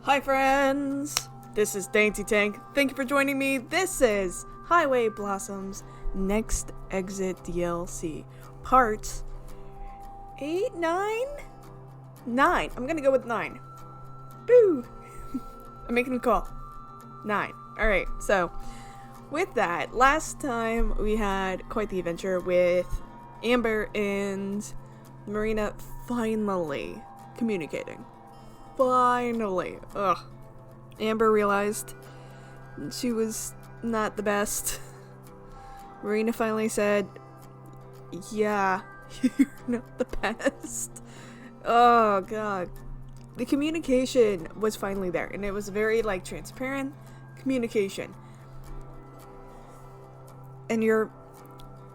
Hi friends! This is Dainty Tank. Thank you for joining me. This is Highway Blossom's Next Exit DLC. Part 8, 9? 9. I'm gonna go with 9. Boo! I'm making a call. 9. Alright, so with that, last time we had quite the adventure with Amber and Marina finally communicating. Finally. Ugh. Amber realized she was not the best. Marina finally said, yeah, you're not the best. Oh, God. The communication was finally there, and it was very, transparent communication. And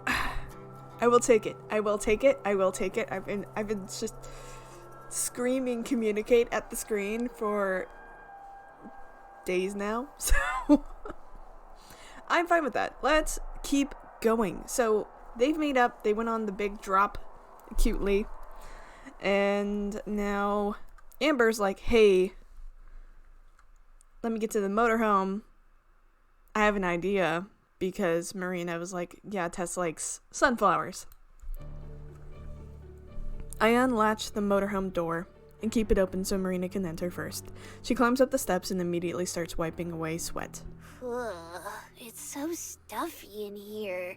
I will take it. I will take it. I will take it. I've been just screaming communicate at the screen for days now, so I'm fine with that. Let's keep going. So they've made up, they went on the big drop cutely, and now Amber's like, hey, let me get to the motorhome. I have an idea, because Marina was like, yeah, Tess likes sunflowers. I unlatch the motorhome door and keep it open so Marina can enter first. She climbs up the steps and immediately starts wiping away sweat. Ugh, it's so stuffy in here.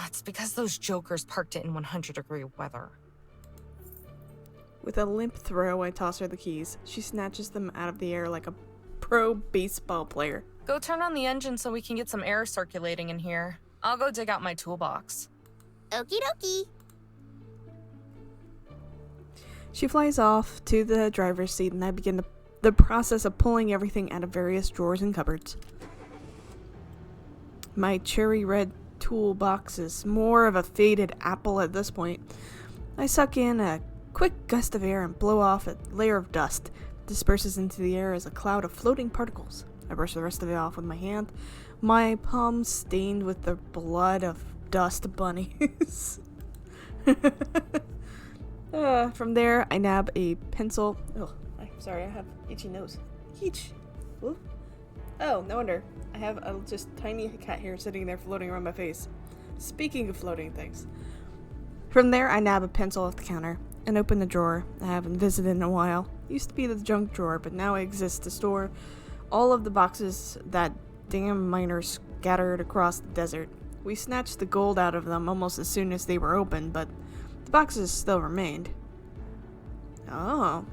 It's because those jokers parked it in 100-degree weather. With a limp throw, I toss her the keys. She snatches them out of the air like a pro baseball player. Go turn on the engine so we can get some air circulating in here. I'll go dig out my toolbox. Okie dokie. She flies off to the driver's seat, and I begin the process of pulling everything out of various drawers and cupboards. My cherry red toolbox is more of a faded apple at this point. I suck in a quick gust of air and blow off a layer of dust. It disperses into the air as a cloud of floating particles. I brush the rest of it off with my hand, my palm stained with the blood of dust bunnies. From there, I nab a pencil. Oh, sorry, I have itchy nose. Each. Ooh. Oh, no wonder. I have a just tiny cat hair sitting there floating around my face. Speaking of floating things. From there, I nab a pencil off the counter and open the drawer I haven't visited in a while. It used to be the junk drawer, but now it exists to store all of the boxes that damn miners scattered across the desert. We snatched the gold out of them almost as soon as they were open, but the boxes still remained. Oh.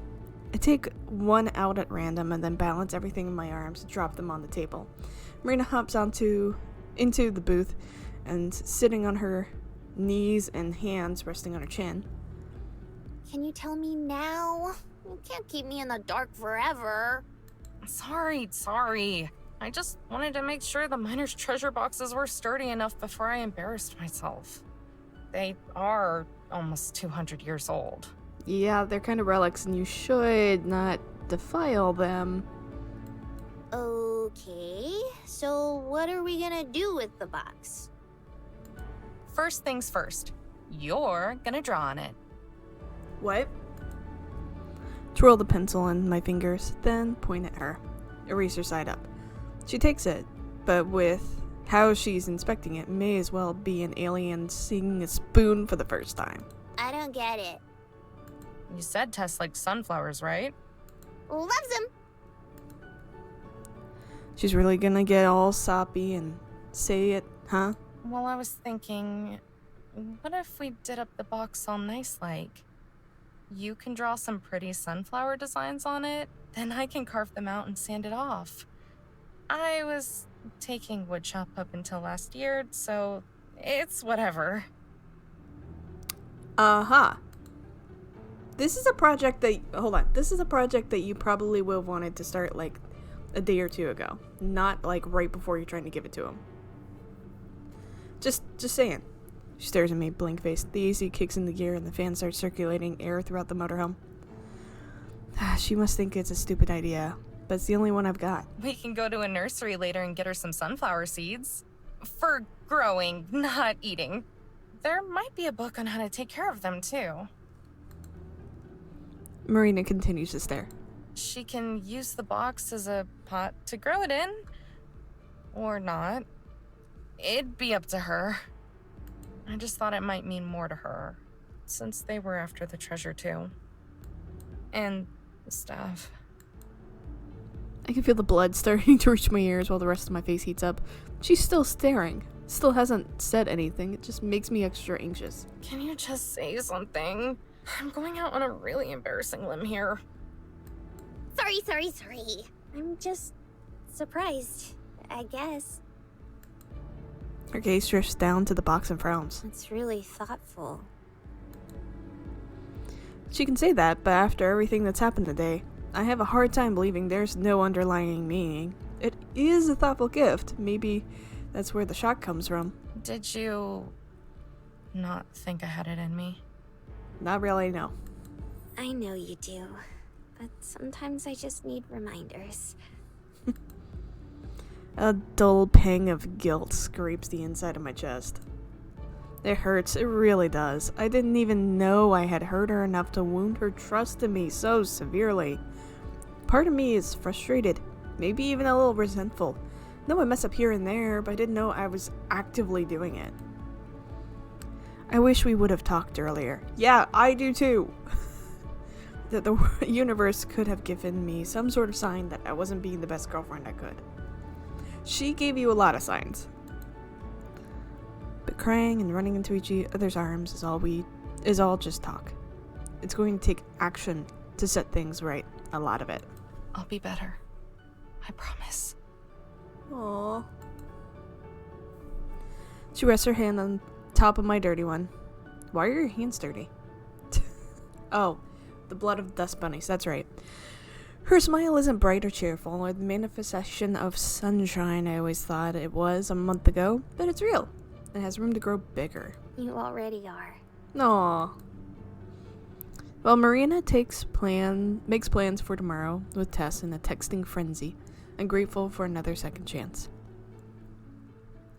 I take one out at random and then balance everything in my arms and drop them on the table. Marina hops into the booth and sitting on her knees and hands resting on her chin. Can you tell me now? You can't keep me in the dark forever. Sorry. I just wanted to make sure the miners' treasure boxes were sturdy enough before I embarrassed myself. They are almost 200 years old. Yeah, they're kind of relics and you should not defile them. Okay, so what are we gonna do with the box? First things first, you're gonna draw on it. What? Twirl the pencil in my fingers, then point at her. Eraser side up. She takes it, but with how she's inspecting it, may as well be an alien seeing a spoon for the first time. I don't get it. You said Tess likes sunflowers, right? Loves them. She's really gonna get all soppy and say it, huh? Well, I was thinking, what if we did up the box all nice-like? You can draw some pretty sunflower designs on it, then I can carve them out and sand it off. I was taking woodshop up until last year, so it's whatever. Uh-huh. This is a project that you probably would have wanted to start a day or two ago. Not right before you're trying to give it to him. Just saying. She stares at me, blank-faced. The AC kicks into gear and the fan starts circulating air throughout the motorhome. She must think it's a stupid idea, but it's the only one I've got. We can go to a nursery later and get her some sunflower seeds. For growing, not eating. There might be a book on how to take care of them, too. Marina continues to stare. She can use the box as a pot to grow it in. Or not. It'd be up to her. I just thought it might mean more to her, since they were after the treasure too. And stuff. I can feel the blood starting to reach my ears while the rest of my face heats up. She's still staring. Still hasn't said anything. It just makes me extra anxious. Can you just say something? I'm going out on a really embarrassing limb here. Sorry. I'm just surprised, I guess. Her gaze drifts down to the box and frowns. It's really thoughtful. She can say that, but after everything that's happened today, I have a hard time believing there's no underlying meaning. It is a thoughtful gift. Maybe that's where the shock comes from. Did you not think I had it in me? Not really, no. I know you do, but sometimes I just need reminders. A dull pang of guilt scrapes the inside of my chest. It hurts, it really does. I didn't even know I had hurt her enough to wound her trust in me so severely. Part of me is frustrated, maybe even a little resentful. No, I mess up here and there, but I didn't know I was actively doing it. I wish we would have talked earlier. Yeah, I do too. That the universe could have given me some sort of sign that I wasn't being the best girlfriend I could. She gave you a lot of signs. But crying and running into each other's arms is all just talk. It's going to take action to set things right. A lot of it. I'll be better. I promise. Aww. She rests her hand on top of my dirty one. Why are your hands dirty? Oh, the blood of dust bunnies, that's right. Her smile isn't bright or cheerful, or the manifestation of sunshine I always thought it was a month ago, but it's real. It has room to grow bigger. You already are. Aww. Well, Marina makes plans for tomorrow with Tess in a texting frenzy. I'm grateful for another second chance.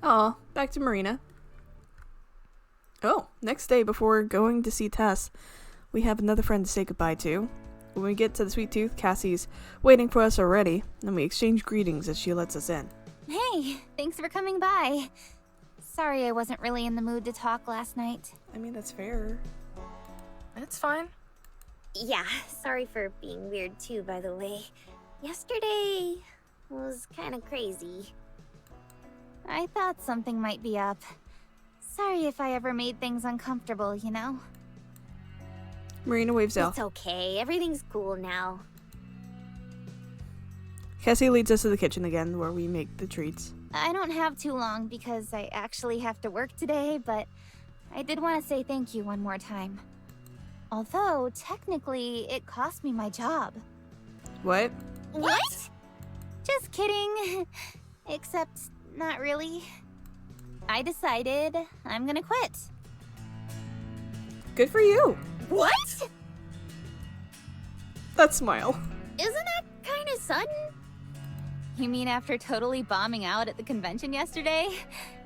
Aw, back to Marina. Oh, next day before going to see Tess, we have another friend to say goodbye to. When we get to the Sweet Tooth, Cassie's waiting for us already, and we exchange greetings as she lets us in. Hey, thanks for coming by. Sorry I wasn't really in the mood to talk last night. I mean, that's fair. It's fine. Yeah, sorry for being weird too, by the way. Yesterday was kind of crazy. I thought something might be up. Sorry if I ever made things uncomfortable, you know? Marina waves out. It's okay, everything's cool now. Cassie leads us to the kitchen again, where we make the treats. I don't have too long because I actually have to work today, but I did want to say thank you one more time. Although, technically, it cost me my job. What? What? Just kidding. Except, not really. I decided I'm gonna quit. Good for you. What? That smile. Isn't that kind of sudden? You mean after totally bombing out at the convention yesterday?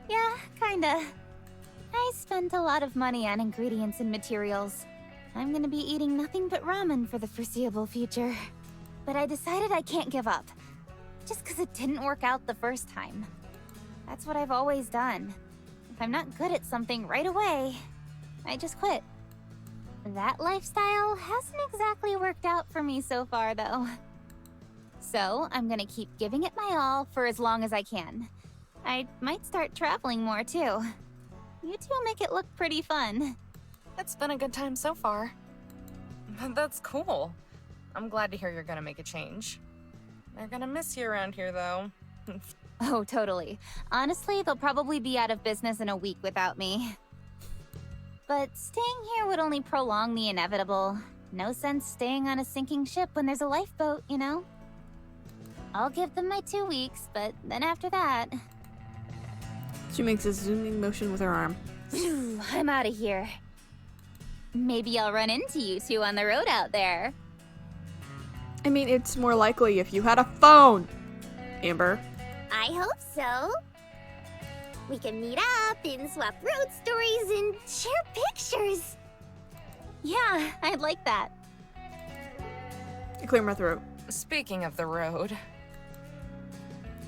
Yeah, kinda. I spent a lot of money on ingredients and materials. I'm gonna be eating nothing but ramen for the foreseeable future. But I decided I can't give up. Just because it didn't work out the first time. That's what I've always done. If I'm not good at something right away, I just quit. That lifestyle hasn't exactly worked out for me so far, though. So, I'm gonna keep giving it my all for as long as I can. I might start traveling more, too. You two make it look pretty fun. It's been a good time so far. That's cool. I'm glad to hear you're gonna make a change. They're gonna miss you around here, though. Oh, totally. Honestly, they'll probably be out of business in a week without me. But staying here would only prolong the inevitable. No sense staying on a sinking ship when there's a lifeboat, you know? I'll give them my 2 weeks, but then after that... She makes a zooming motion with her arm. I'm out of here. Maybe I'll run into you two on the road out there. I mean, it's more likely if you had a phone, Amber. I hope so. We can meet up and swap road stories and share pictures. Yeah, I'd like that. I clear my throat. Speaking of the road.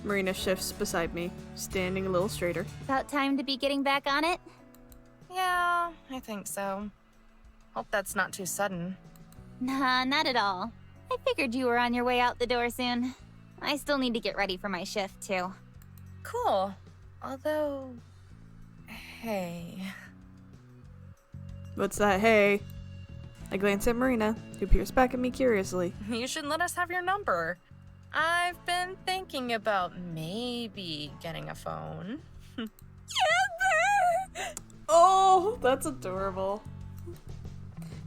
Marina shifts beside me, standing a little straighter. About time to be getting back on it? Yeah, I think so. Hope that's not too sudden. Nah, not at all. I figured you were on your way out the door soon. I still need to get ready for my shift, too. Cool. Although... Hey... What's that, hey? I glance at Marina, who peers back at me curiously. You should let us have your number. I've been thinking about maybe getting a phone. Oh, that's adorable.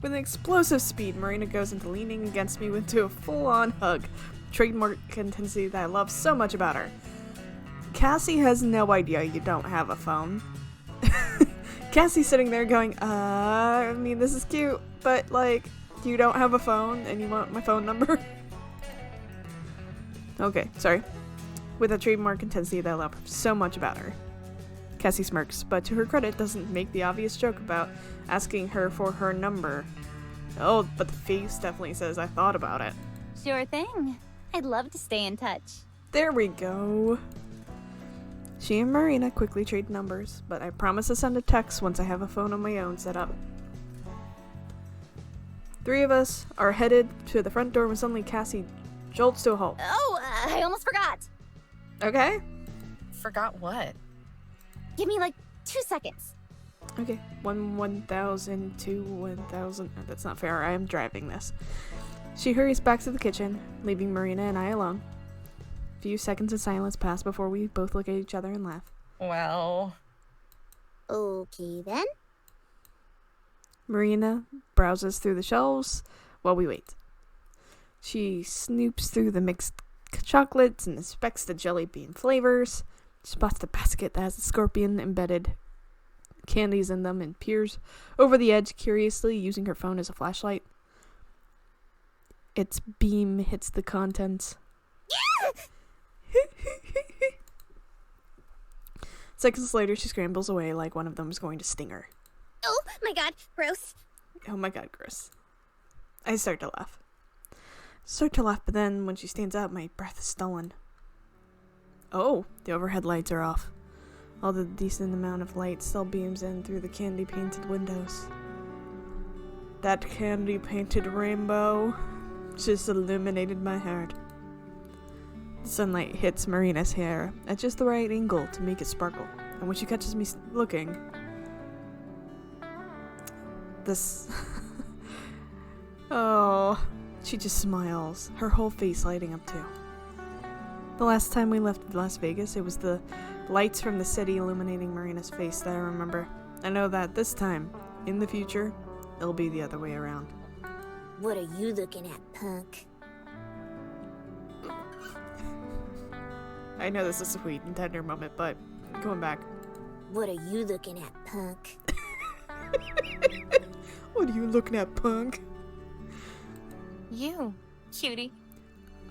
With an explosive speed, Marina goes into leaning against me into a full-on hug, trademark intensity that I love so much about her. Cassie has no idea you don't have a phone. Cassie's sitting there going, I mean, this is cute, but, like, you don't have a phone and you want my phone number? Okay, sorry. With a trademark intensity that I love so much about her. Cassie smirks, but to her credit doesn't make the obvious joke about asking her for her number. Oh, but the face definitely says I thought about it. Sure thing. I'd love to stay in touch. There we go. She and Marina quickly trade numbers, but I promise to send a text once I have a phone of my own set up. 3 of us are headed to the front door when suddenly Cassie jolts to a halt. Oh, I almost forgot. Okay? Forgot what? Give me like 2 seconds. Okay. 1,000, 2, 1,000. Oh, that's not fair. I am driving this. She hurries back to the kitchen, leaving Marina and I alone. A few seconds of silence pass before we both look at each other and laugh. Well... Okay then. Marina browses through the shelves while we wait. She snoops through the mixed chocolates and inspects the jelly bean flavors. She spots the basket that has the scorpion embedded candies in them and peers over the edge curiously, using her phone as a flashlight. Its beam hits the contents. Seconds later, she scrambles away like one of them is going to sting her. Oh my god, gross. Oh my god, gross. I start to laugh. But then, when she stands up, my breath is stolen. Oh, the overhead lights are off. All the decent amount of light still beams in through the candy-painted windows. That candy-painted rainbow just illuminated my heart. The sunlight hits Marina's hair at just the right angle to make it sparkle, and when she catches me looking, this... Oh, she just smiles, her whole face lighting up too. The last time we left Las Vegas, it was the lights from the city illuminating Marina's face that I remember. I know that this time, in the future, it'll be the other way around. What are you looking at, punk? I know this is a sweet and tender moment, but going back. What are you looking at, punk? What are you looking at, punk? You, cutie.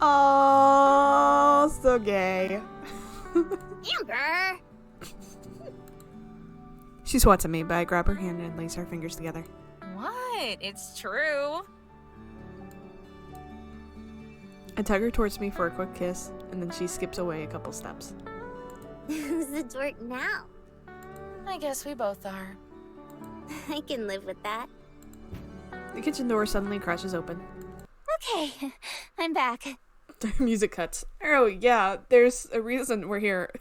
Oh, so gay. Amber! She swats at me, but I grab her hand and lace our fingers together. What? It's true. I tug her towards me for a quick kiss, and then she skips away a couple steps. Who's the dork now? I guess we both are. I can live with that. The kitchen door suddenly crashes open. Okay, I'm back. The music cuts. Oh yeah, there's a reason we're here.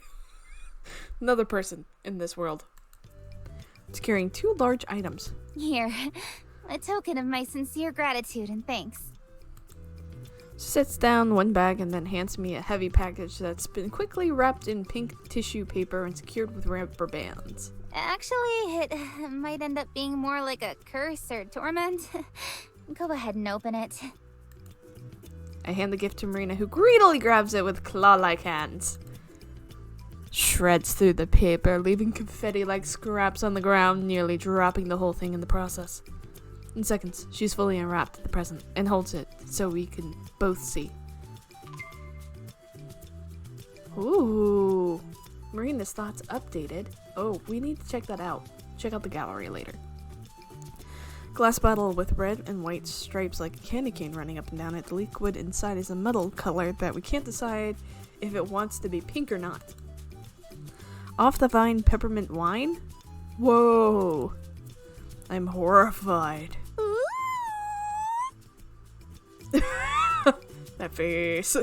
Another person in this world. It's carrying 2 large items. Here, a token of my sincere gratitude and thanks. She sits down one bag and then hands me a heavy package that's been quickly wrapped in pink tissue paper and secured with rubber bands. Actually, it might end up being more like a curse or torment. Go ahead and open it. I hand the gift to Marina, who greedily grabs it with claw-like hands. Shreds through the paper, leaving confetti-like scraps on the ground, nearly dropping the whole thing in the process. In seconds, she's fully unwrapped the present and holds it so we can both see. Ooh, Marina's thoughts updated. Oh, we need to check that out. Check out the gallery later. Glass bottle with red and white stripes like a candy cane running up and down it. The liquid inside is a metal color that we can't decide if it wants to be pink or not. Off the vine peppermint wine? Whoa. I'm horrified. That face.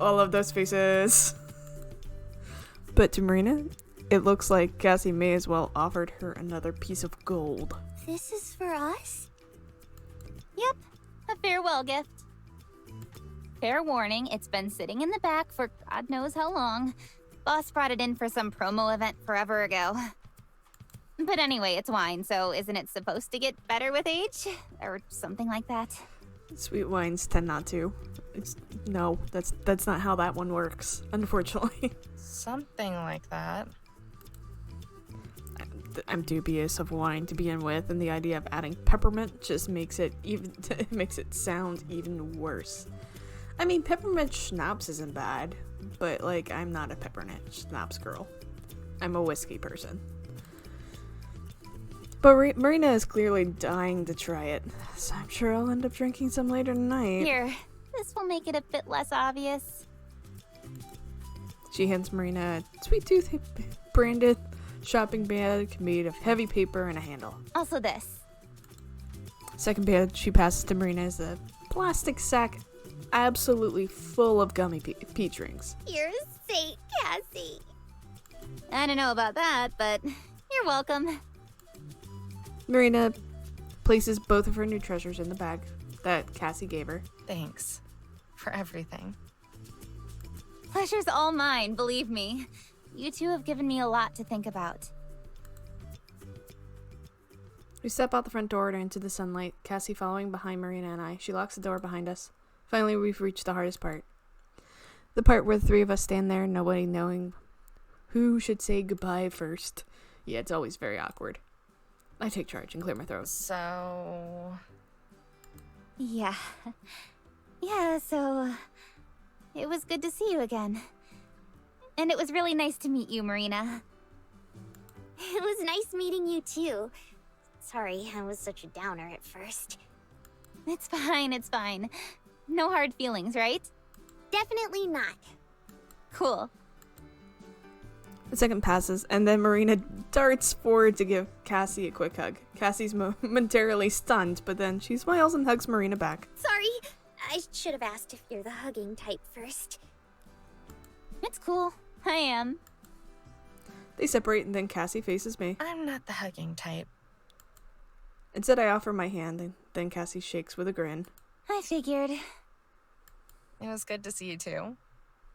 All of those faces. But to Marina, it looks like Cassie may as well offered her another piece of gold. This is for us? Yep, a farewell gift. Fair warning, it's been sitting in the back for God knows how long. Boss brought it in for some promo event forever ago. But anyway, it's wine, so isn't it supposed to get better with age? Or something like that? Sweet wines tend not to. No, that's not how that one works, unfortunately. Something like that. I'm dubious of wine to begin with, and the idea of adding peppermint just makes it sound even worse. I mean, peppermint schnapps isn't bad, but like, I'm not a peppermint schnapps girl. I'm a whiskey person. But Marina is clearly dying to try it, so I'm sure I'll end up drinking some later tonight. Here, this will make it a bit less obvious. She hands Marina a Sweet Tooth branded shopping bag made of heavy paper and a handle. Also this. Second bag she passes to Marina is a plastic sack absolutely full of gummy peach rings. You're a saint, Cassie. I don't know about that, but you're welcome. Marina places both of her new treasures in the bag that Cassie gave her. Thanks for everything. Pleasure's all mine, believe me. You two have given me a lot to think about. We step out the front door and into the sunlight, Cassie following behind Marina and I. She locks the door behind us. Finally, we've reached the hardest part. The part where the three of us stand there, nobody knowing who should say goodbye first. Yeah, it's always very awkward. I take charge and clear my throat. So... Yeah, so... It was good to see you again. And it was really nice to meet you, Marina. It was nice meeting you too. Sorry, I was such a downer at first. It's fine. No hard feelings, right? Definitely not. Cool. A second passes, and then Marina darts forward to give Cassie a quick hug. Cassie's momentarily stunned, but then she smiles and hugs Marina back. Sorry, I should have asked if you're the hugging type first. It's cool. I am. They separate, and then Cassie faces me. I'm not the hugging type. Instead, I offer my hand, and then Cassie shakes with a grin. I figured. It was good to see you too.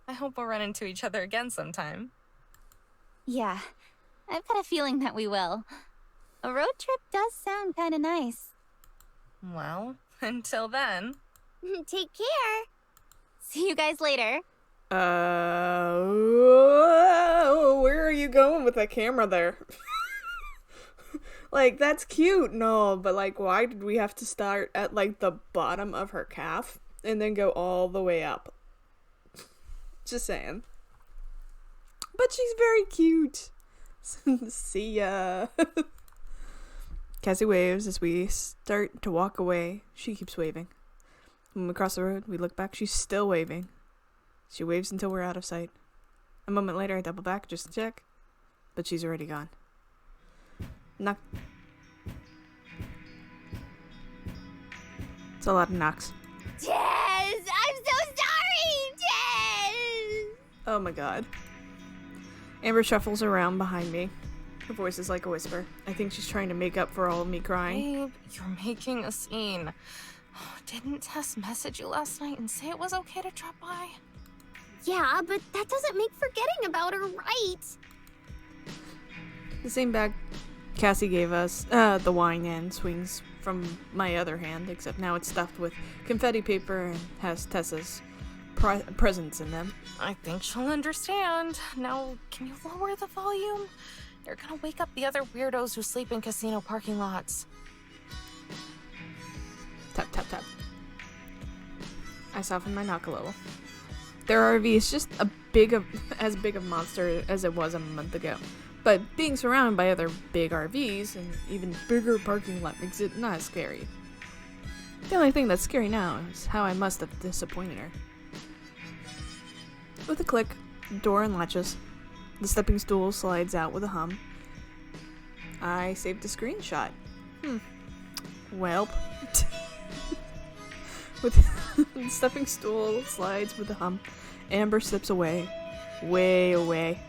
I hope we'll run into each other again sometime. Yeah, I've got a feeling that we will. A road trip does sound kind of nice. Well, until then. Take care. See you guys later. Where are you going with that camera there? Like, that's cute, no, but like, why did we have to start at like the bottom of her calf and then go all the way up? Just saying. But she's very cute. See ya. Cassie waves as we start to walk away. She keeps waving. When we cross the road, we look back. She's still waving. She waves until we're out of sight. A moment later, I double back just to check. But she's already gone. Knock. It's a lot of knocks. Tess! I'm so sorry! Tess! Oh my god. Amber shuffles around behind me. Her voice is like a whisper. I think she's trying to make up for all of me crying. Babe, you're making a scene. Oh, didn't Tess message you last night and say it was okay to drop by? Yeah, but that doesn't make forgetting about her right. The same bag Cassie gave us, the wine end, swings from my other hand, except now it's stuffed with confetti paper and has Tessa's presents in them. I think she'll understand. Now, can you lower the volume? You're gonna wake up the other weirdos who sleep in casino parking lots. Tap, tap, tap. I soften my knock a little. Their RV is just as big of monster as it was a month ago. But being surrounded by other big RVs and even bigger parking lot makes it not as scary. The only thing that's scary now is how I must have disappointed her. With a click, the door unlatches. The stepping stool slides out with a hum. I saved a screenshot. Welp. With the stepping stool slides with a hum. Amber slips away. Way away.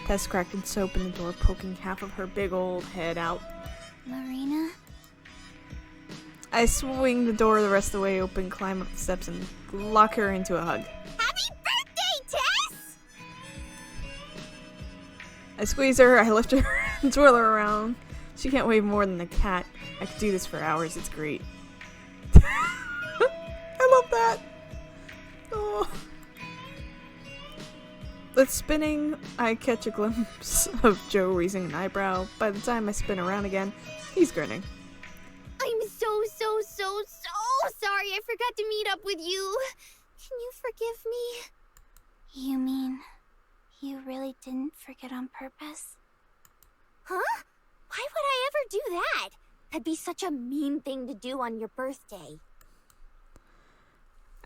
Tess cracked open the door, poking half of her big old head out. Marina? I swing the door the rest of the way open, climb up the steps, and lock her into a hug. Happy birthday, Tess! I squeeze her, I lift her, and twirl her around. She can't weigh more than a cat. I could do this for hours, it's great. I love that! Oh. With spinning, I catch a glimpse of Joe raising an eyebrow. By the time I spin around again, he's grinning. I'm so sorry I forgot to meet up with you. Can you forgive me? You mean you really didn't forget on purpose? Huh? Why would I ever do that? That'd be such a mean thing to do on your birthday.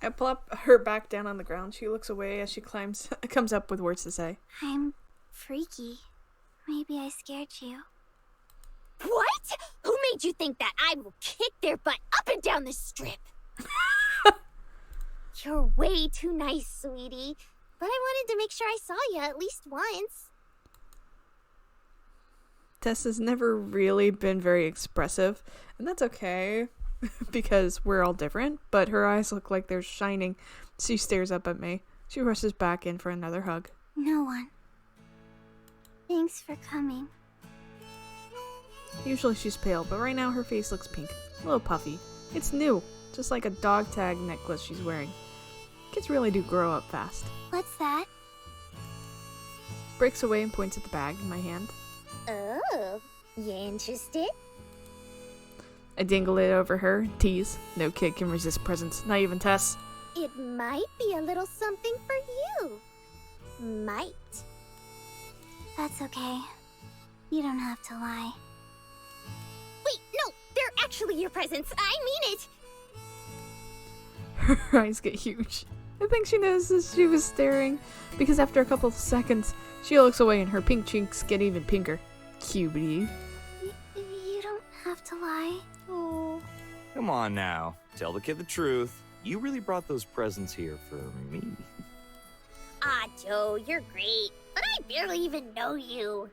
I plop her back down on the ground. She looks away as she comes up with words to say. I'm freaky. Maybe I scared you. What? Who made you think that? I will kick their butt up and down the strip. You're way too nice, sweetie. But I wanted to make sure I saw you at least once. Tess has never really been very expressive, and that's okay, because we're all different, but her eyes look like they're shining. She stares up at me. She rushes back in for another hug. No one. Thanks for coming. Usually she's pale, but right now her face looks pink. A little puffy. It's new, just like a dog tag necklace she's wearing. Kids really do grow up fast. What's that? Breaks away and points at the bag in my hand. Oh, you interested? I dingle it over her, tease. No kid can resist presents, not even Tess. It might be a little something for you. Might. That's okay. You don't have to lie. Wait, no, they're actually your presents. I mean it. Her eyes get huge. I think she notices she was staring, because after a couple of seconds, she looks away and her pink cheeks get even pinker. Cutie. You don't have to lie. Oh. Come on now. Tell the kid the truth. You really brought those presents here for me. Ah, Joe, you're great. But I barely even know you.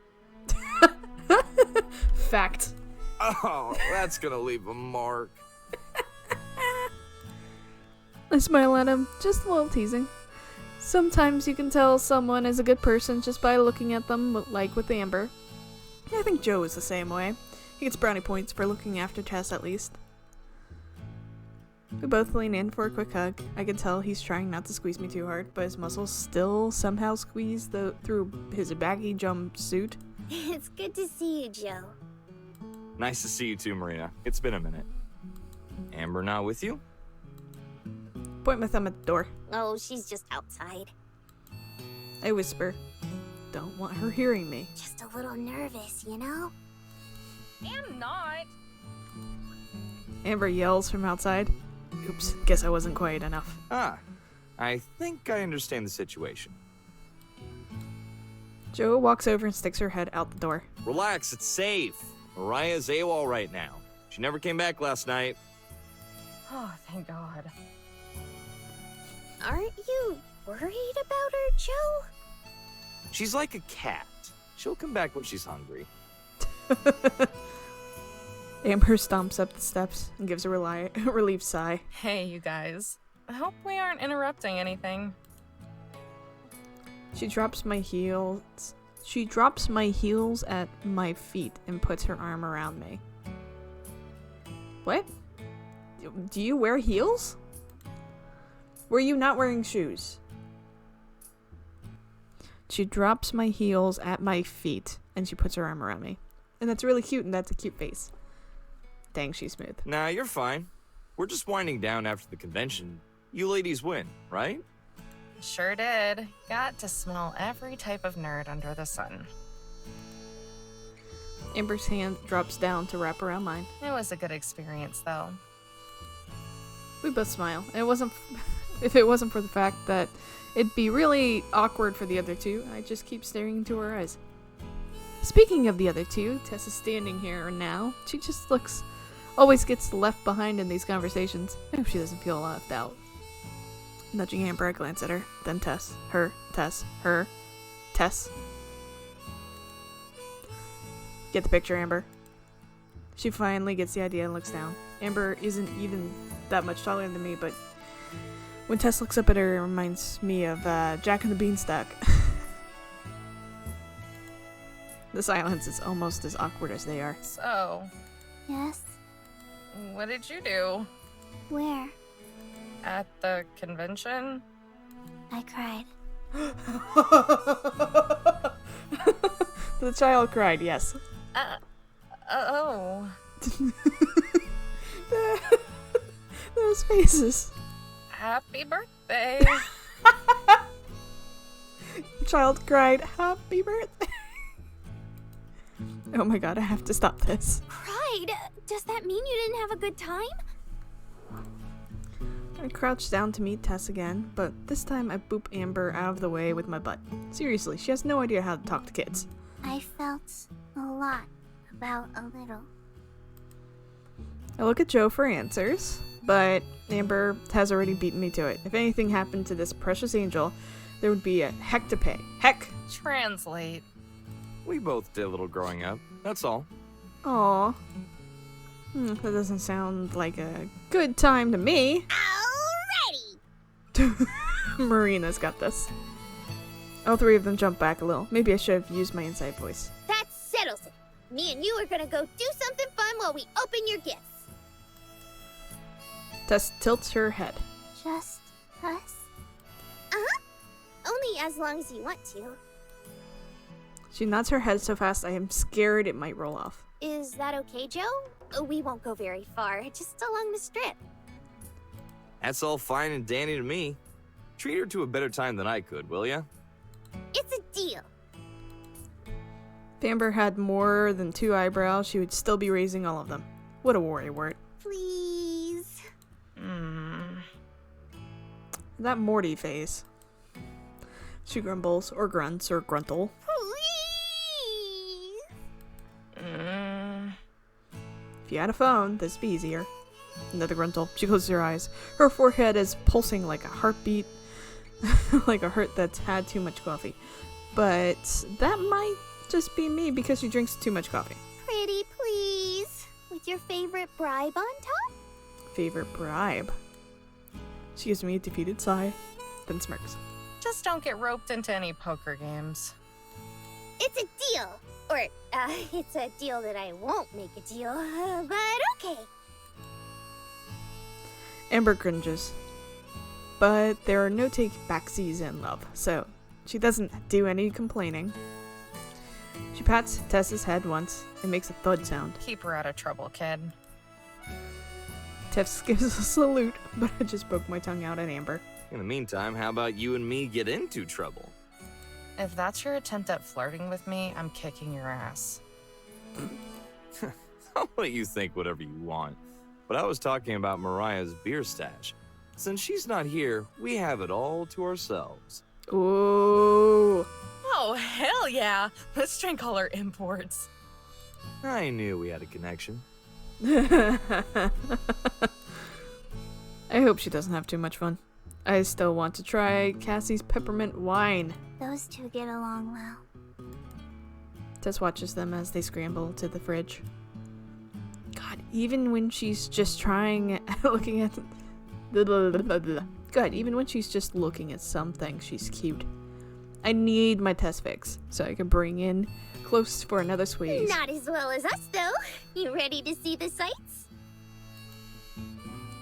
Fact. Oh, that's gonna leave a mark. I smile at him, just a little teasing. Sometimes you can tell someone is a good person just by looking at them, like with Amber. I think Joe is the same way. He gets brownie points for looking after Tess at least. We both lean in for a quick hug. I can tell he's trying not to squeeze me too hard, but his muscles still somehow squeeze through his baggy jumpsuit. It's good to see you, Joe. Nice to see you too, Marina. It's been a minute. Amber not with you? Point my thumb at the door. Oh, she's just outside. I whisper. Don't want her hearing me. Just a little nervous, you know? I'm not. Amber yells from outside. Oops, guess I wasn't quiet enough. Ah, I think I understand the situation. Joe walks over and sticks her head out the door. Relax, it's safe. Mariah's AWOL right now. She never came back last night. Oh, thank God. Aren't you worried about her, Joe? She's like a cat. She'll come back when she's hungry. Amber stomps up the steps and gives a relieved sigh. Hey, you guys. I hope we aren't interrupting anything. She drops my heels at my feet and puts her arm around me. What? Do you wear heels? Were you not wearing shoes? She drops my heels at my feet and she puts her arm around me. And that's really cute, and that's a cute face. Dang, she's smooth. Nah, you're fine. We're just winding down after the convention. You ladies win, right? Sure did. Got to smell every type of nerd under the sun. Amber's hand drops down to wrap around mine. It was a good experience, though. We both smile. And if it wasn't for the fact that it'd be really awkward for the other two, I just keep staring into her eyes. Speaking of the other two, Tess is standing here now. She just always gets left behind in these conversations. I hope she doesn't feel left out. Nudging Amber, I glance at her. Then Tess. Her. Tess. Her. Tess. Get the picture, Amber. She finally gets the idea and looks down. Amber isn't even that much taller than me, but when Tess looks up at her, it reminds me of Jack and the Beanstalk. The silence is almost as awkward as they are. So, Yes? what did you do? Where? At the convention? I cried. The child cried, yes. Oh. Those faces. Happy birthday. The child cried, happy birthday. Oh my god, I have to stop this. Cried? Does that mean you didn't have a good time? I crouch down to meet Tess again, but this time I boop Amber out of the way with my butt. Seriously, she has no idea how to talk to kids. I felt a lot about a little. I look at Joe for answers, but Amber has already beaten me to it. If anything happened to this precious angel, there would be a heck to pay. Heck! Translate. We both did a little growing up. That's all. Aw. That doesn't sound like a good time to me. Alrighty! Marina's got this. All three of them jump back a little. Maybe I should have used my inside voice. That settles it. Me and you are gonna go do something fun while we open your gifts. Tess tilts her head. Just us? Uh-huh. Only as long as you want to. She nods her head so fast I am scared it might roll off. Is that okay, Joe? We won't go very far, just along the strip. That's all fine and dandy to me. Treat her to a better time than I could, will ya? It's a deal. If Amber had more than 2 eyebrows, she would still be raising all of them. What a worry word. Please. That Morty face. She grumbles, or grunts, or gruntle. Please. If you had a phone, this'd be easier. Another gruntle. She closes her eyes. Her forehead is pulsing like a heartbeat. Like a heart that's had too much coffee. But that might just be me because she drinks too much coffee. Pretty please. With your favorite bribe on top? Favorite bribe. She gives me a defeated sigh, then smirks. Just don't get roped into any poker games. It's a deal. Or, it's a deal that I won't make a deal, but okay. Amber cringes. But there are no take-backsies in love, so she doesn't do any complaining. She pats Tess's head once and makes a thud sound. Keep her out of trouble, kid. Tess gives a salute, but I just poke my tongue out at Amber. In the meantime, how about you and me get into trouble? If that's your attempt at flirting with me, I'm kicking your ass. I'll let you think whatever you want. But I was talking about Mariah's beer stash. Since she's not here, we have it all to ourselves. Ooh. Oh, hell yeah! Let's drink all our imports. I knew we had a connection. I hope she doesn't have too much fun. I still want to try Cassie's peppermint wine. Those two get along well. Tess watches them as they scramble to the fridge. God, even when she's just looking at... God, even when she's just looking at something, she's cute. I need my Tess fix, so I can bring in close for another squeeze. Not as well as us, though. You ready to see the sights?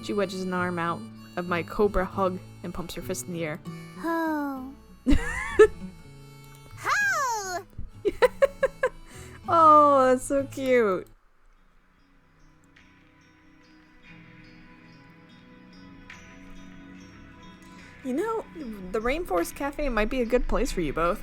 She wedges an arm out of my cobra hug and pumps her fist in the air. Oh. Ho! Oh, that's so cute. You know, the Rainforest Cafe might be a good place for you both.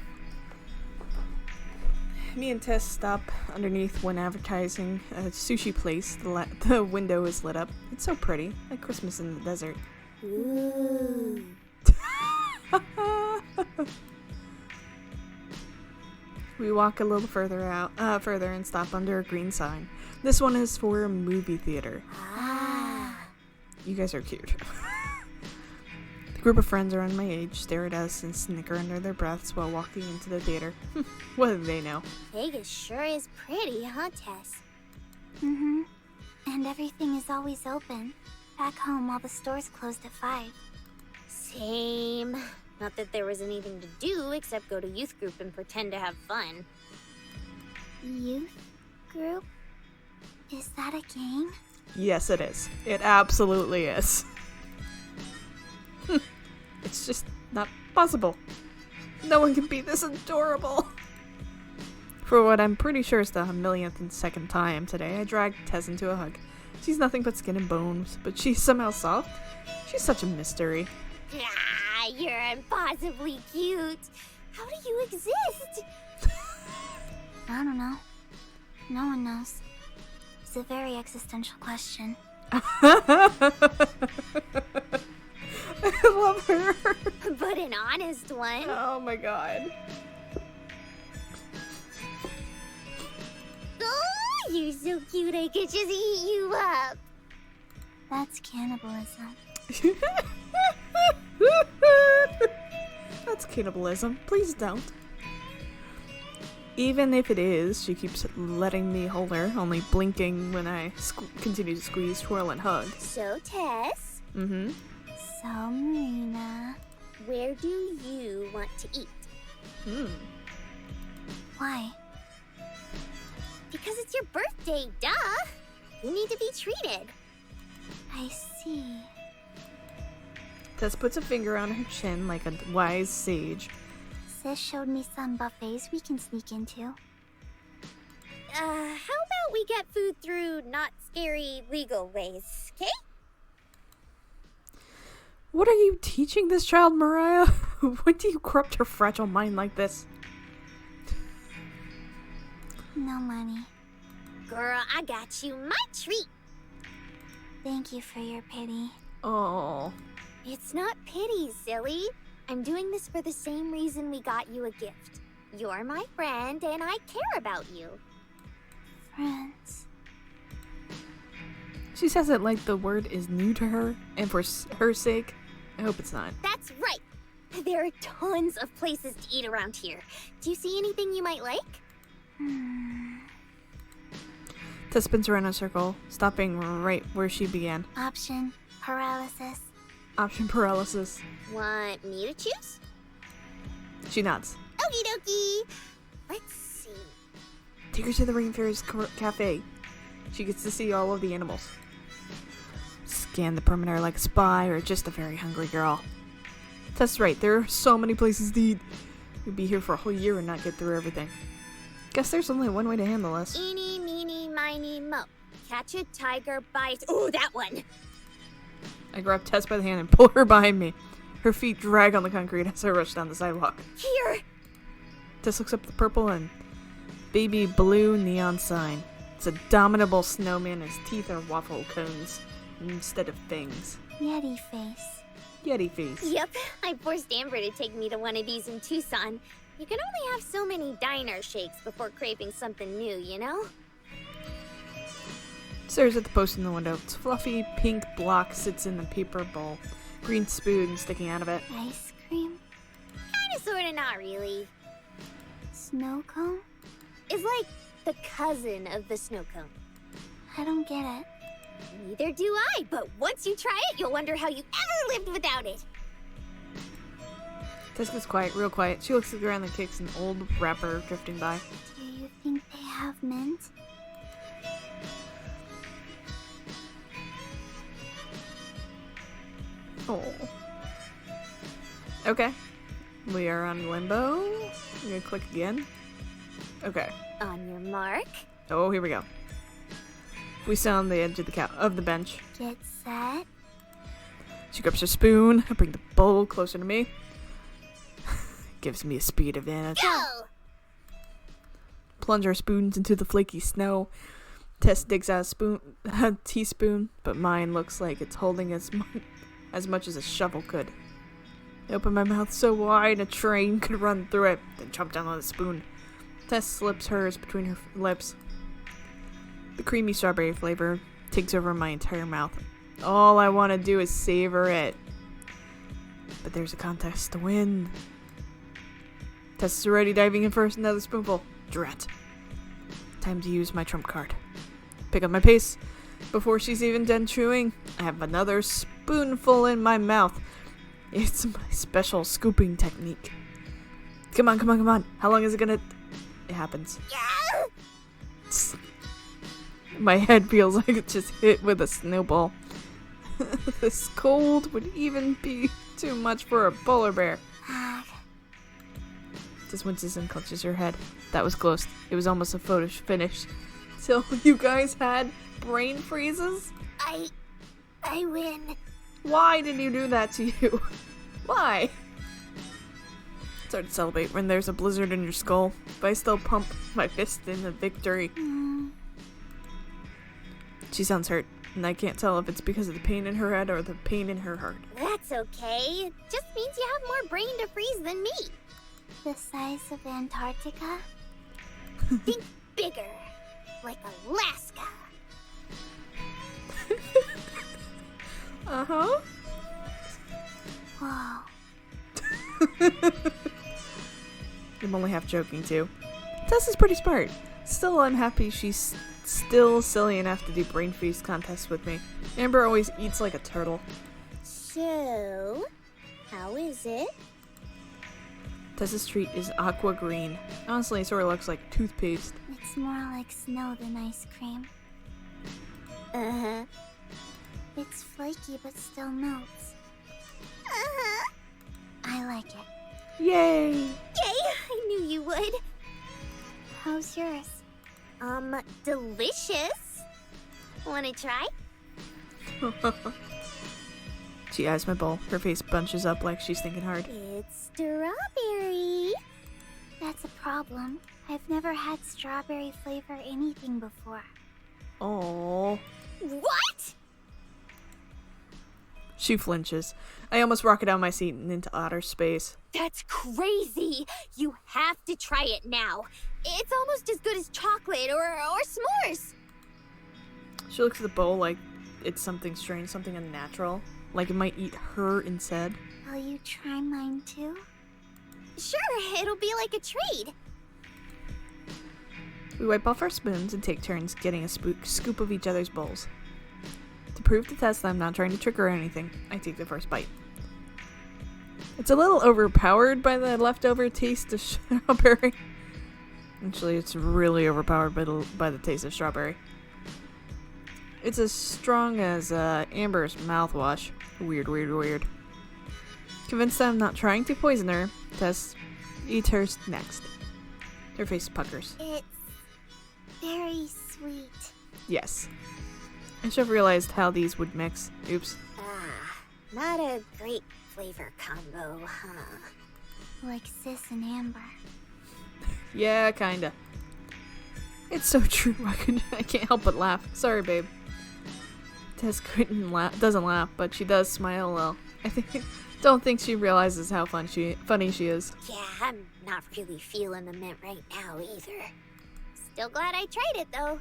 Me and Tess stop underneath one advertising a sushi place. The window is lit up. It's so pretty, like Christmas in the desert. Ooh. We walk a little further and stop under a green sign. This one is for a movie theater. Ah. You guys are cute. The group of friends around my age stare at us and snicker under their breaths while walking into the theater. What do they know? Vegas sure is pretty, huh, Tess? Mm-hmm. And everything is always open. Back home, all the stores closed at 5. Same. Not that there was anything to do except go to youth group and pretend to have fun. Youth group? Is that a gang? Yes, it is. It absolutely is. It's just not possible. No one can be this adorable. For what I'm pretty sure is the millionth and second time today, I dragged Tess into a hug. She's nothing but skin and bones, but she's somehow soft. She's such a mystery. Ah, you're impossibly cute. How do you exist? I don't know. No one knows. It's a very existential question. I love her. But an honest one. Oh my god. Oh, you're so cute I could just eat you up. That's cannibalism. That's cannibalism. Please don't. Even if it is, she keeps letting me hold her, only blinking when I continue to squeeze, twirl, and hug. So, Tess, Mm-hmm. So, Marina. where do you want to eat? Why? Because it's your birthday, duh! You need to be treated. I see. Tess puts a finger on her chin like a wise sage. Sis showed me some buffets we can sneak into. How about we get food through not scary legal ways, okay? What are you teaching this child, Mariah? When do you corrupt her fragile mind like this? No money. Girl, I got you my treat. Thank you for your pity. Oh. It's not pity, silly. I'm doing this for the same reason we got you a gift. You're my friend, and I care about you. Friends. She says it like the word is new to her, and for her sake, I hope it's not. That's right. There are tons of places to eat around here. Do you see anything you might like? Tess spins around in a circle, stopping right where she began. Option. Paralysis. Option paralysis. Want me to choose? She nods. Okie dokie. Let's see. Take her to the Rainforest Cafe. She gets to see all of the animals. Scan the perimeter like a spy or just a very hungry girl. Tess right, there are so many places to eat. We'd be here for a whole year and not get through everything. Guess there's only one way to handle this. Eeny, meeny, miny, mo. Catch a tiger by its... Ooh, that one! I grab Tess by the hand and pull her behind me. Her feet drag on the concrete as I rush down the sidewalk. Here! Tess looks up at the purple and baby blue neon sign. It's a dominable snowman. His teeth are waffle cones instead of fangs. Yeti face. Yeti face. Yep, I forced Amber to take me to one of these in Tucson. You can only have so many diner shakes before craving something new, you know? Stares at the post in the window. Its fluffy pink block sits in the paper bowl. Green spoon sticking out of it. Ice cream. Kinda, sorta, not really. Snow cone? It's like the cousin of the snow cone. I don't get it. Neither do I, but once you try it, you'll wonder how you ever lived without it. Tess gets quiet, real quiet. She looks at the ground and kicks an old wrapper drifting by. Do you think they have mint? Oh. Okay. We are on limbo. I'm gonna click again. Okay. On your mark. Oh, here we go. We sit on the edge of the bench. Get set. She grabs her spoon. I bring the bowl closer to me. gives me a speed advantage. Go! Plunge our spoons into the flaky snow. Tess digs out a teaspoon, but mine looks like it's holding as much as a shovel could. I open my mouth so wide a train could run through it, then chomp down on the spoon. Tess slips hers between her lips. The creamy strawberry flavor takes over my entire mouth. All I want to do is savor it. But there's a contest to win. Tess is already diving in for another spoonful. Drat. Time to use my trump card. Pick up my pace. Before she's even done chewing, I have another spoonful in my mouth. It's my special scooping technique. Come on, come on, come on. How long is it gonna... It happens. Yeah! My head feels like it just hit with a snowball. This cold would even be too much for a polar bear. Just winces and clutches her head. That was close. It was almost a photo finish. Till you guys had brain freezes? I win. Why did you do that to you? Why? It's hard to celebrate when there's a blizzard in your skull, but I still pump my fist in the victory. She sounds hurt, and I can't tell if it's because of the pain in her head or the pain in her heart. That's okay. Just means you have more brain to freeze than me. The size of Antarctica? Think bigger. Like Alaska. Uh-huh. Whoa. I'm only half joking, too. Tess is pretty smart. Still, I'm happy she's still silly enough to do brain freeze contests with me. Amber always eats like a turtle. So, how is it? Tess's treat is aqua green. Honestly, it sort of looks like toothpaste. It's more like snow than ice cream. Uh-huh. It's flaky but still melts. Uh-huh. I like it. Yay! Yay! I knew you would. How's yours? Delicious. Wanna try? She eyes my bowl. Her face bunches up like she's thinking hard. It's strawberry. That's a problem. I've never had strawberry flavor anything before. Aww. What? She flinches. I almost rocket out of my seat and into outer space. That's crazy. You have to try it now. It's almost as good as chocolate or s'mores. She looks at the bowl like it's something strange, something unnatural. Like it might eat her instead. Will you try mine too? Sure, it'll be like a trade. We wipe off our spoons and take turns getting a scoop of each other's bowls. To prove to Tess that I'm not trying to trick her or anything, I take the first bite. It's a little overpowered by the leftover taste of strawberry. Actually, it's really overpowered by the taste of strawberry. It's as strong as Amber's mouthwash. Weird, weird, weird. Convinced that I'm not trying to poison her, Tess eats hers next. Her face puckers. It's very sweet. Yes. I should have realized how these would mix. Oops. Not a great flavor combo, huh? Like Sis and Amber. Yeah, kinda. It's so true. I can't help but laugh. Sorry, babe. Tess doesn't laugh, but she does smile a little. Don't think she realizes how funny she is. Yeah, I'm not really feeling the mint right now either. Still glad I tried it though.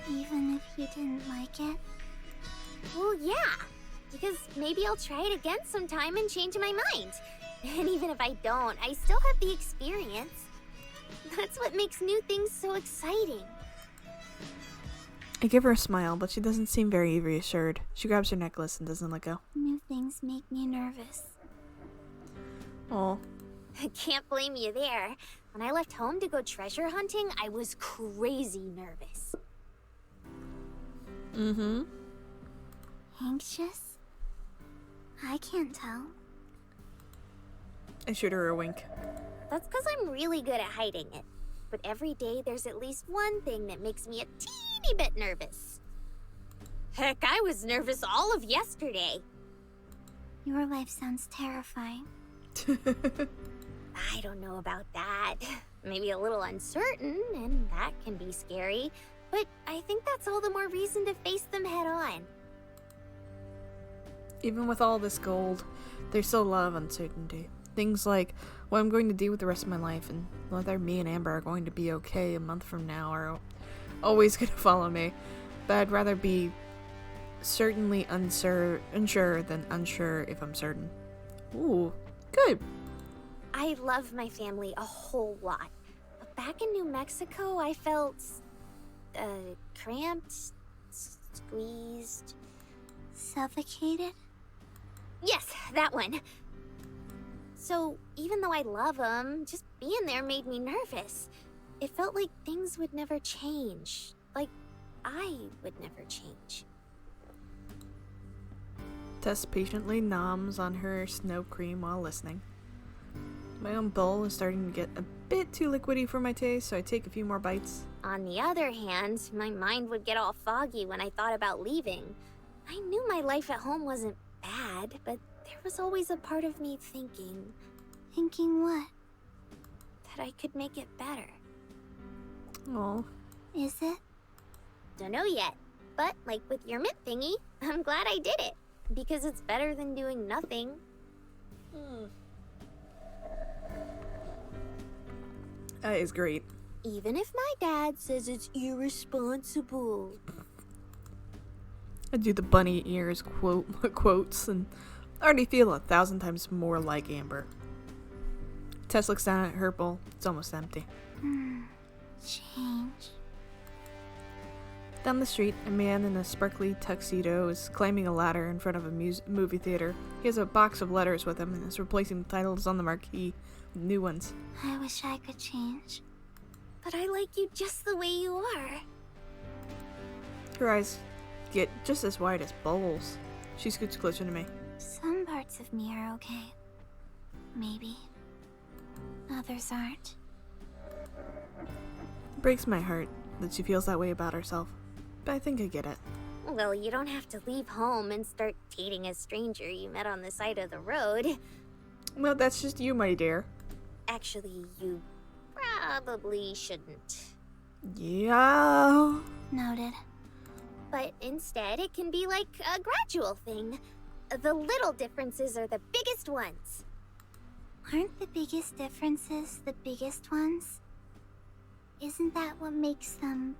Even if you didn't like it? Well, yeah. Because maybe I'll try it again sometime and change my mind. And even if I don't, I still have the experience. That's what makes new things so exciting. I give her a smile, but she doesn't seem very reassured. She grabs her necklace and doesn't let go. New things make me nervous. Oh. I can't blame you there. When I left home to go treasure hunting, I was crazy nervous. Mm-hmm. Anxious? I can't tell. I shoot her a wink. That's because I'm really good at hiding it. But every day there's at least one thing that makes me a teeny bit nervous. Heck, I was nervous all of yesterday. Your life sounds terrifying. I don't know about that. Maybe a little uncertain, and that can be scary. But I think that's all the more reason to face them head on. Even with all this gold, there's still a lot of uncertainty. Things like what I'm going to do with the rest of my life and whether me and Amber are going to be okay a month from now are always going to follow me. But I'd rather be certainly unsure than unsure if I'm certain. Ooh, good. I love my family a whole lot. But back in New Mexico, I felt cramped, squeezed. Suffocated? Yes, that one. So even though I love them, just being there made me nervous. It felt like things would never change. Like I would never change. Tess patiently noms on her snow cream while listening. My own bowl is starting to get a bit too liquidy for my taste, so I take a few more bites. On the other hand, my mind would get all foggy when I thought about leaving. I knew my life at home wasn't bad, but there was always a part of me thinking Thinking what? that I could make it better. Oh, Is it? Don't know yet, but like with your mint thingy, I'm glad I did it. Because it's better than doing nothing. that is great. Even if my dad says it's irresponsible. I do the bunny ears quotes and I already feel 1,000 times more like Amber. Tess looks down at her bowl. It's almost empty. Change. Down the street, a man in a sparkly tuxedo is climbing a ladder in front of a movie theater. He has a box of letters with him and is replacing the titles on the marquee with new ones. I wish I could change. But I like you just the way you are. Her eyes get just as wide as bowls. She scoots closer to me. Some parts of me are okay. Maybe. Others aren't. It breaks my heart that she feels that way about herself, but I think I get it. Well, you don't have to leave home and start dating a stranger you met on the side of the road. Well, that's just you, my dear. Actually, you probably shouldn't. Yeah. Noted. But instead, it can be like a gradual thing. The little differences are the biggest ones. Aren't the biggest differences the biggest ones? Isn't that what makes them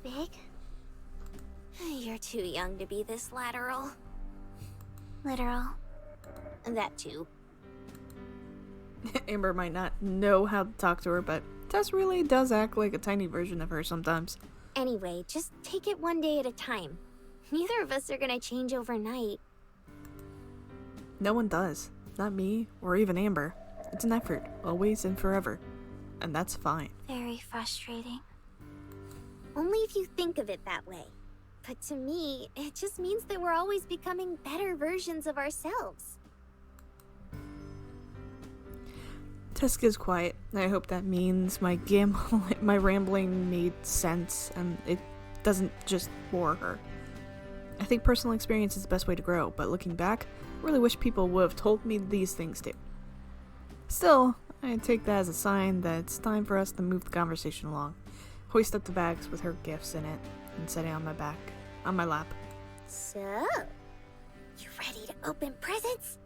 big? You're too young to be this lateral. Literal. That too. Amber might not know how to talk to her, but Tess really does act like a tiny version of her sometimes. Anyway, just take it one day at a time. Neither of us are gonna change overnight. No one does. Not me, or even Amber. It's an effort, always and forever. And that's fine. Very frustrating. Only if you think of it that way. But to me, it just means that we're always becoming better versions of ourselves. Tess gets quiet, and I hope that means my rambling made sense, and it doesn't just bore her. I think personal experience is the best way to grow, but looking back, I really wish people would have told me these things too. Still, I take that as a sign that it's time for us to move the conversation along. Hoist up the bags with her gifts in it, and set it on my lap. So, you ready to open presents?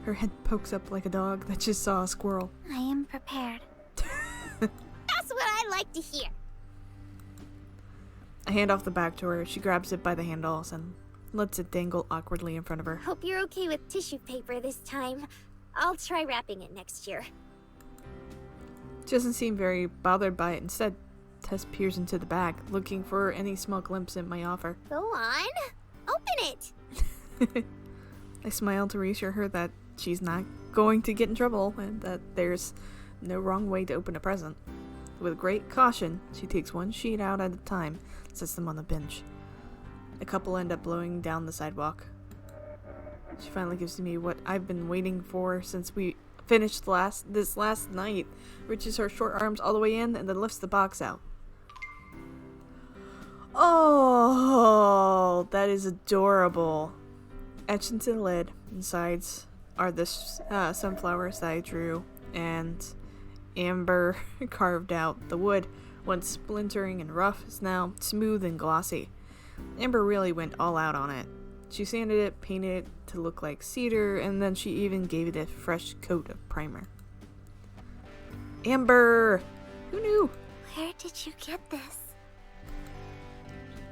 Her head pokes up like a dog that just saw a squirrel. I am prepared. That's what I like to hear. I hand off the bag to her. She grabs it by the handles and lets it dangle awkwardly in front of her. Hope you're okay with tissue paper this time. I'll try wrapping it next year. She doesn't seem very bothered by it. Instead, Tess peers into the bag, looking for any small glimpse it might offer. Go on. Open it. I smile to reassure her that she's not going to get in trouble and that there's no wrong way to open a present. With great caution, she takes one sheet out at a time and sets them on the bench. A couple end up blowing down the sidewalk. She finally gives me what I've been waiting for since we finished this last night. Reaches her short arms all the way in and then lifts the box out. Oh, that is adorable. Etched into the lid, inside's are the sunflowers that I drew, and Amber carved out the wood. Once splintering and rough, is now smooth and glossy. Amber really went all out on it. She sanded it, painted it to look like cedar, and then she even gave it a fresh coat of primer. Amber! Who knew? Where did you get this?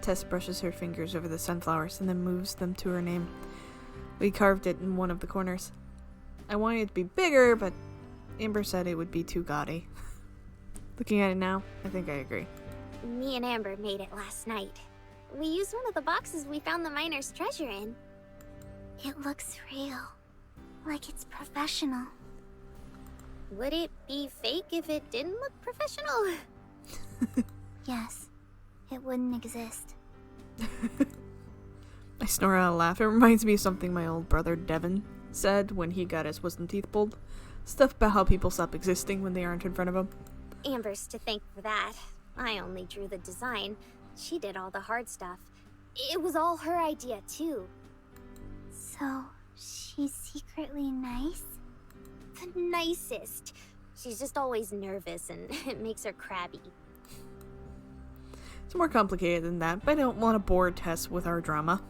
Tess brushes her fingers over the sunflowers and then moves them to her name. We carved it in one of the corners. I wanted it to be bigger, but Amber said it would be too gaudy. Looking at it now, I think I agree. Me and Amber made it last night. We used one of the boxes we found the miner's treasure in. It looks real. Like it's professional. Would it be fake if it didn't look professional? Yes. It wouldn't exist. I snore out a laugh. It reminds me of something my old brother Devin said when he got his wisdom teeth pulled. Stuff about how people stop existing when they aren't in front of him. Amber's to thank for that. I only drew the design. She did all the hard stuff. It was all her idea, too. So, she's secretly nice? The nicest. She's just always nervous, and it makes her crabby. It's more complicated than that, but I don't want to bore Tess with our drama.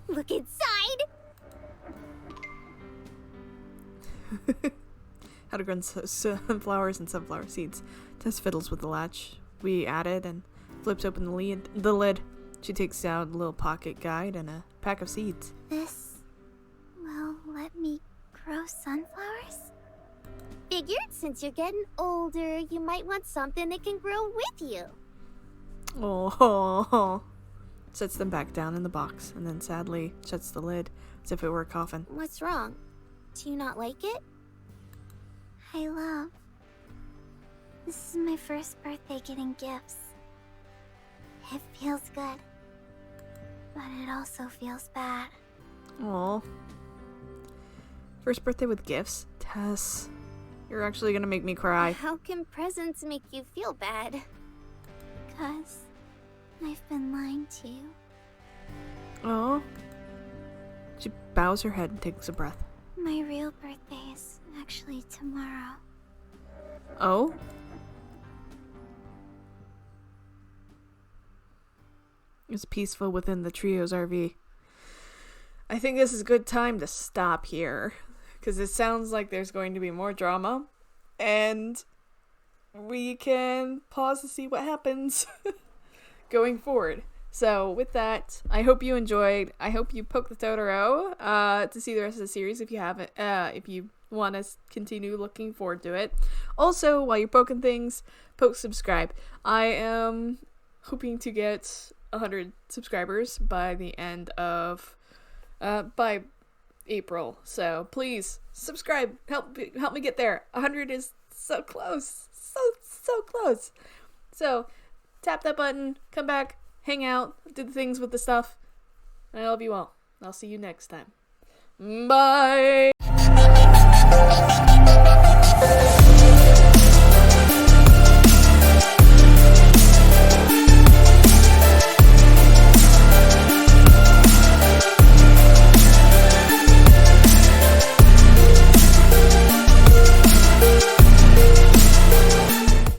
Look inside! How to grow sunflowers and sunflower seeds. Tess fiddles with the latch we added and flips open the lid. She takes out a little pocket guide and a pack of seeds. This will let me grow sunflowers? Figured since you're getting older, you might want something that can grow with you. Oh, sets them back down in the box and then sadly shuts the lid as if it were a coffin. What's wrong? Do you not like it? I love. This is my first birthday getting gifts. It feels good. But it also feels bad. Aw. First birthday with gifts? Tess, you're actually gonna make me cry. How can presents make you feel bad? Because I've been lying to you. Oh. She bows her head and takes a breath. My real birthday is actually tomorrow. Oh? It's peaceful within the trio's RV. I think this is a good time to stop here, because it sounds like there's going to be more drama, and we can pause to see what happens going forward. So with that, I hope you enjoyed. I hope you poke the Totoro to see the rest of the series if you haven't. If you want to continue looking forward to it. Also, while you're poking things, poke subscribe. I am hoping to get 100 subscribers by the end of by April. So please subscribe. Help me get there. 100 is so close. So close. So tap that button, come back, hang out, do the things with the stuff. I love you all. I'll see you next time. Bye.